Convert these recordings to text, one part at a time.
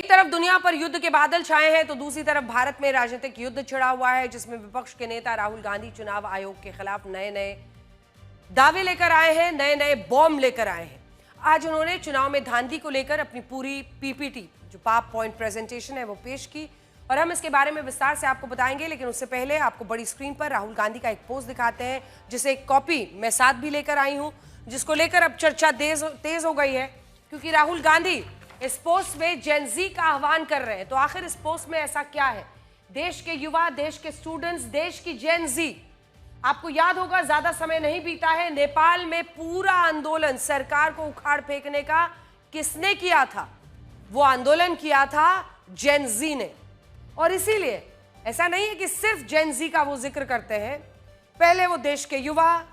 एक तरफ दुनिया पर युद्ध के बादल छाए हैं तो दूसरी तरफ भारत में राजनीतिक युद्ध छिड़ा हुआ है, जिसमें विपक्ष के नेता राहुल गांधी चुनाव आयोग के खिलाफ नए नए दावे लेकर आए हैं, नए नए बॉम्ब लेकर आए हैं। आज उन्होंने चुनाव में धांधली को लेकर अपनी पूरी पीपीटी जो पावर पॉइंट प्रेजेंटेशन है वो पेश की और हम इसके बारे में विस्तार से आपको बताएंगे। लेकिन उससे पहले आपको बड़ी स्क्रीन पर राहुल गांधी का एक पोस्ट दिखाते हैं, जिसे एक कॉपी मैं साथ भी लेकर आई हूं, जिसको लेकर अब चर्चा तेज हो गई है, क्योंकि राहुल गांधी इस पोस्ट में जेन ज़ी का आह्वान कर रहे हैं। तो आखिर इस पोस्ट में ऐसा क्या है? देश के युवा, देश के स्टूडेंट्स, देश की जेन ज़ी, आपको याद होगा ज्यादा समय नहीं बीता है, नेपाल में पूरा आंदोलन सरकार को उखाड़ फेंकने का किसने किया था? वो आंदोलन किया था जेन ज़ी ने। और इसीलिए ऐसा नहीं है कि सिर्फ जेन ज़ी का वो जिक्र करते हैं, पहले वो देश के युवा,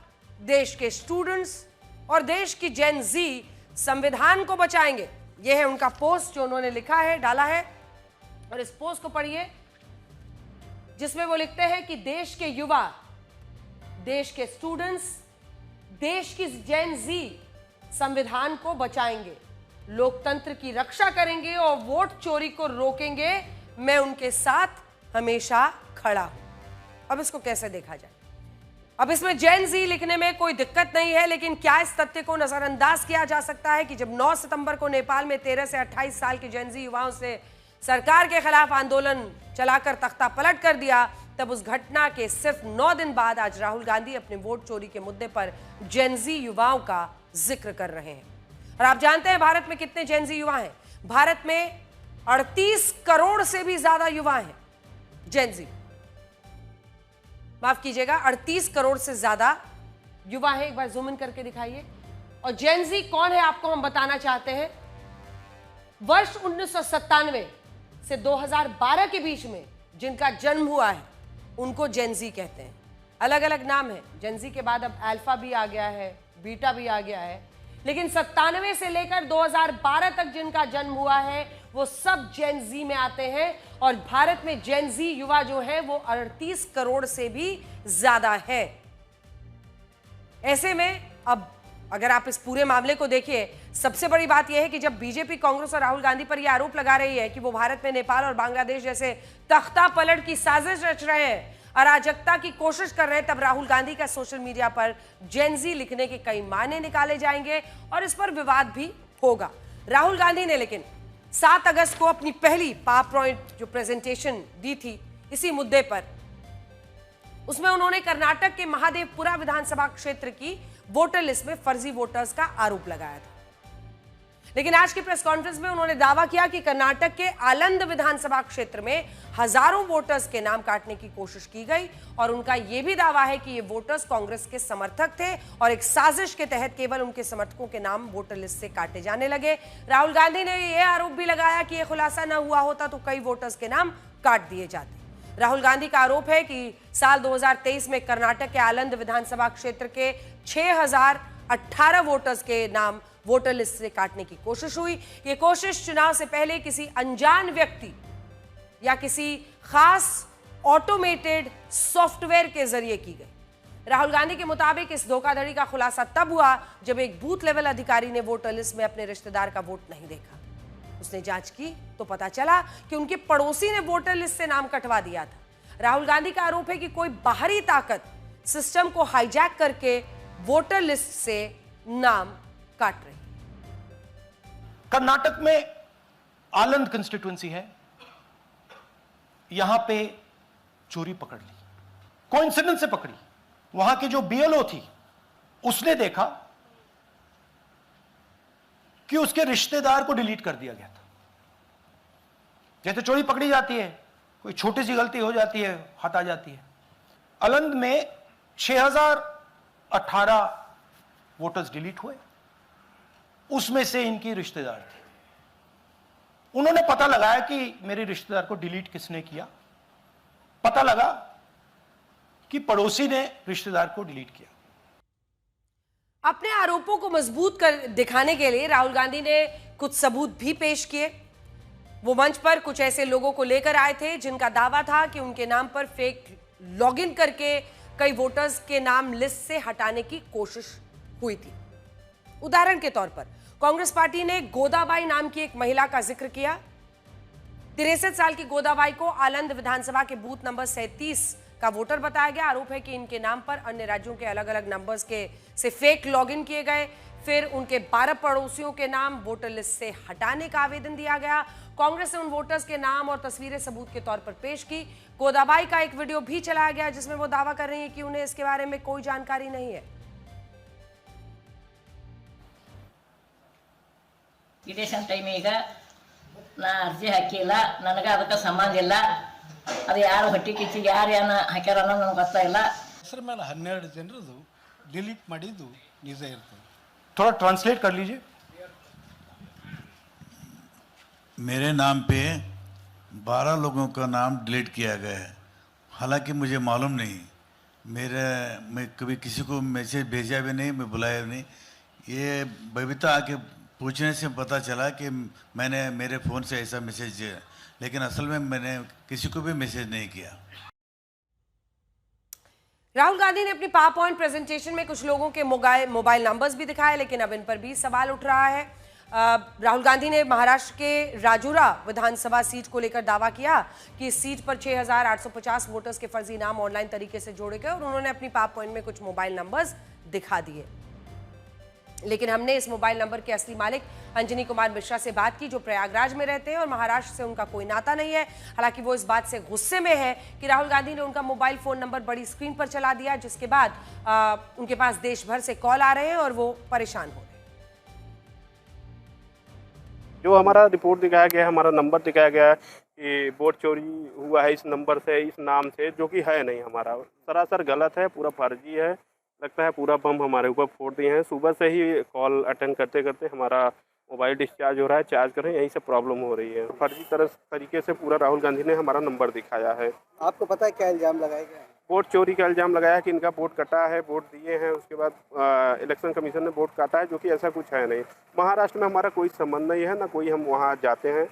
देश के स्टूडेंट्स और देश की जेन ज़ी संविधान को बचाएंगे। ये है उनका पोस्ट जो उन्होंने लिखा है, डाला है। और इस पोस्ट को पढ़िए, जिसमें वो लिखते हैं कि देश के युवा, देश के स्टूडेंट्स, देश की जेन ज़ी संविधान को बचाएंगे, लोकतंत्र की रक्षा करेंगे और वोट चोरी को रोकेंगे। मैं उनके साथ हमेशा खड़ा हूं। अब इसको कैसे देखा जाए? अब इसमें जेन ज़ी लिखने में कोई दिक्कत नहीं है, लेकिन क्या इस तथ्य को नजरअंदाज किया जा सकता है कि जब 9 सितंबर को नेपाल में 13 से 28 साल के जेन ज़ी युवाओं से सरकार के खिलाफ आंदोलन चलाकर तख्ता पलट कर दिया, तब उस घटना के सिर्फ 9 दिन बाद आज राहुल गांधी अपने वोट चोरी के मुद्दे पर जेन ज़ी युवाओं का जिक्र कर रहे हैं। और आप जानते हैं भारत में कितने जेन ज़ी युवा हैं? भारत में 38 करोड़ से भी ज्यादा युवा हैं जेन ज़ी। माफ कीजिएगा, 38 करोड़ से ज्यादा युवा हैं। एक बार जूम इन करके दिखाइए। और जेन ज़ी कौन है आपको हम बताना चाहते हैं। वर्ष 1997 से 2012 के बीच में जिनका जन्म हुआ है उनको जेन ज़ी कहते हैं। अलग अलग नाम है, जेन ज़ी के बाद अब अल्फा भी आ गया है, बीटा भी आ गया है, लेकिन 97 से लेकर 2012 तक जिनका जन्म हुआ है वो सब जेन ज़ी में आते हैं। और भारत में जेन ज़ी युवा जो है वो 38 करोड़ से भी ज्यादा है। ऐसे में अब अगर आप इस पूरे मामले को देखिए, सबसे बड़ी बात यह है कि जब बीजेपी, कांग्रेस और राहुल गांधी पर यह आरोप लगा रही है कि वो भारत में नेपाल और बांग्लादेश जैसे तख्ता पलट की साजिश रच रहे हैं, अराजकता की कोशिश कर रहे हैं, तब राहुल गांधी का सोशल मीडिया पर जेन ज़ी लिखने के कई मायने निकाले जाएंगे और इस पर विवाद भी होगा। राहुल गांधी ने लेकिन 7 अगस्त को अपनी पहली पावर पॉइंट जो प्रेजेंटेशन दी थी इसी मुद्दे पर, उसमें उन्होंने कर्नाटक के महादेवपुरा विधानसभा क्षेत्र की वोटर लिस्ट में फर्जी वोटर्स का आरोप लगाया था। लेकिन आज की प्रेस कॉन्फ्रेंस में उन्होंने दावा किया कि कर्नाटक के आलंद विधानसभा क्षेत्र में हजारों वोटर्स के नाम काटने की कोशिश की गई और उनका यह भी दावा है कि ये वोटर्स कांग्रेस के समर्थक थे और एक साजिश के तहत केवल उनके समर्थकों के नाम वोटर लिस्ट से काटे जाने लगे। राहुल गांधी ने यह आरोप भी लगाया कि यह खुलासा न हुआ होता तो कई वोटर्स के नाम काट दिए जाते। राहुल गांधी का आरोप है कि साल 2023 में कर्नाटक के आलंद विधानसभा क्षेत्र के 6018 वोटर्स के नाम वोटर लिस्ट से काटने की कोशिश हुई। यह कोशिश चुनाव से पहले किसी अनजान व्यक्ति या किसी खास ऑटोमेटेड सॉफ्टवेयर के जरिए की गई। राहुल गांधी के मुताबिक इस धोखाधड़ी का खुलासा तब हुआ जब एक बूथ लेवल अधिकारी ने वोटर लिस्ट में अपने रिश्तेदार का वोट नहीं देखा। उसने जांच की तो पता चला कि उनके पड़ोसी ने वोटर लिस्ट से नाम कटवा दिया था। राहुल गांधी का आरोप है कि कोई बाहरी ताकत सिस्टम को हाईजैक करके वोटर लिस्ट से नाम काट रही। कर्नाटक में आलंद कंस्टिट्यूएंसी है, यहां पे चोरी पकड़ ली, कोइंसिडेंस से पकड़ी। वहां की जो बीएलओ थी उसने देखा कि उसके रिश्तेदार को डिलीट कर दिया गया था। जैसे चोरी पकड़ी जाती है, कोई छोटी सी गलती हो जाती है, हटा जाती है। आलंद में 6018 वोटर्स डिलीट हुए, उसमें से इनकी रिश्तेदार थे। उन्होंने पता लगाया कि मेरे रिश्तेदार को डिलीट किसने किया। पता लगा कि पड़ोसी ने रिश्तेदार को डिलीट किया। अपने आरोपों को मजबूत कर दिखाने के लिए राहुल गांधी ने कुछ सबूत भी पेश किए। वो मंच पर कुछ ऐसे लोगों को लेकर आए थे जिनका दावा था कि उनके नाम पर फेक लॉगिन करके कई वोटर्स के नाम लिस्ट से हटाने की कोशिश हुई थी। उदाहरण के तौर पर कांग्रेस पार्टी ने गोदाबाई नाम की एक महिला का जिक्र किया 63 साल की गोदाबाई को आलंद विधानसभा के बूथ नंबर 37 का वोटर बताया गया। आरोप है कि इनके नाम पर अन्य राज्यों के अलग अलग नंबर्स के से फेक लॉगिन किए गए। फिर उनके 12 पड़ोसियों के नाम वोटर लिस्ट से हटाने का आवेदन दिया गया। कांग्रेस ने उन वोटर्स के नाम और तस्वीरें सबूत के तौर पर पेश की। गोदाबाई का एक वीडियो भी चलाया गया जिसमें वो दावा कर रही है कि उन्हें इसके बारे में कोई जानकारी नहीं है। ಇಲೆಕ್ಷನ್ ಟೈಮಿಗೆ ನಾ ಅರ್ಜಿ ಹಾಕಿಲ್ಲ, ನನಗೆ ಅದಕ್ಕೆ ಸಂಬಂಧ ಇಲ್ಲ. ಅದು ಯಾರು ಹೊಟ್ಟೆ ಕಿಚ್ಚಿಗೆ ಯಾರು ಏನು ಹಾಕ್ಯಾರ ಅನ್ನೋದು ನನಗೆ ಗೊತ್ತಾಗಿಲ್ಲ. ಹೆಸರು ಮೇಲೆ 12 ಜನರದು ಡಿಲೀಟ್ ಮಾಡಿದ್ದು ನಿಜ ಇರ್ತದೆ. थोड़ा ट्रांसलेट कर लीजिए। मेरे नाम पे 12 लोगों का नाम डिलीट किया गया है, हालांकि मुझे मालूम नहीं। मैं कभी किसी को मैसेज भेजा भी नहीं, मैं बुलाया भी नहीं। ये बबीता आके पूछने से पता चला कि मैंने मेरे फ़ोन से ऐसा मैसेज, लेकिन असल में मैंने किसी को भी मैसेज नहीं किया। राहुल गांधी ने अपनी पावर पॉइंट प्रेजेंटेशन में कुछ लोगों के मोबाइल नंबर्स भी दिखाए, लेकिन अब इन पर भी सवाल उठ रहा है। राहुल गांधी ने महाराष्ट्र के राजुरा विधानसभा सीट को लेकर दावा किया कि इस सीट पर 6,850 वोटर्स के फर्जी नाम ऑनलाइन तरीके से जोड़े गए और उन्होंने अपनी पावर पॉइंट में कुछ मोबाइल नंबर्स दिखा दिए। लेकिन हमने इस मोबाइल नंबर के असली मालिक अंजनी कुमार मिश्रा से बात की, जो प्रयागराज में रहते हैं और महाराष्ट्र से उनका कोई नाता नहीं है। हालांकि वो इस बात से गुस्से में है कि राहुल गांधी ने उनका मोबाइल फोन नंबर बड़ी स्क्रीन पर चला दिया, जिसके बाद उनके पास देश भर से कॉल आ रहे हैं और वो परेशान हो रहे हैं। जो हमारा रिपोर्ट दिखाया गया है, हमारा नंबर दिखाया गया है कि वोट चोरी हुआ है इस नंबर से, इस नाम से, जो कि है नहीं। हमारा सरासर गलत है, पूरा फर्जी है। लगता है पूरा बम हमारे ऊपर फोड़ दिए हैं। सुबह से ही कॉल अटेंड करते करते हमारा मोबाइल डिस्चार्ज हो रहा है, चार्ज कर रहे हैं, यहीं से प्रॉब्लम हो रही है। फर्जी तरीके से पूरा राहुल गांधी ने हमारा नंबर दिखाया है। आपको पता है क्या इल्ज़ाम लगाया गया है? वोट चोरी का इल्ज़ाम लगाया कि इनका वोट कटा है, वोट दिए हैं, उसके बाद इलेक्शन कमीशन ने वोट काटा है, जो कि ऐसा कुछ है नहीं। महाराष्ट्र में हमारा कोई संबंध नहीं है, ना कोई हम वहाँ जाते हैं।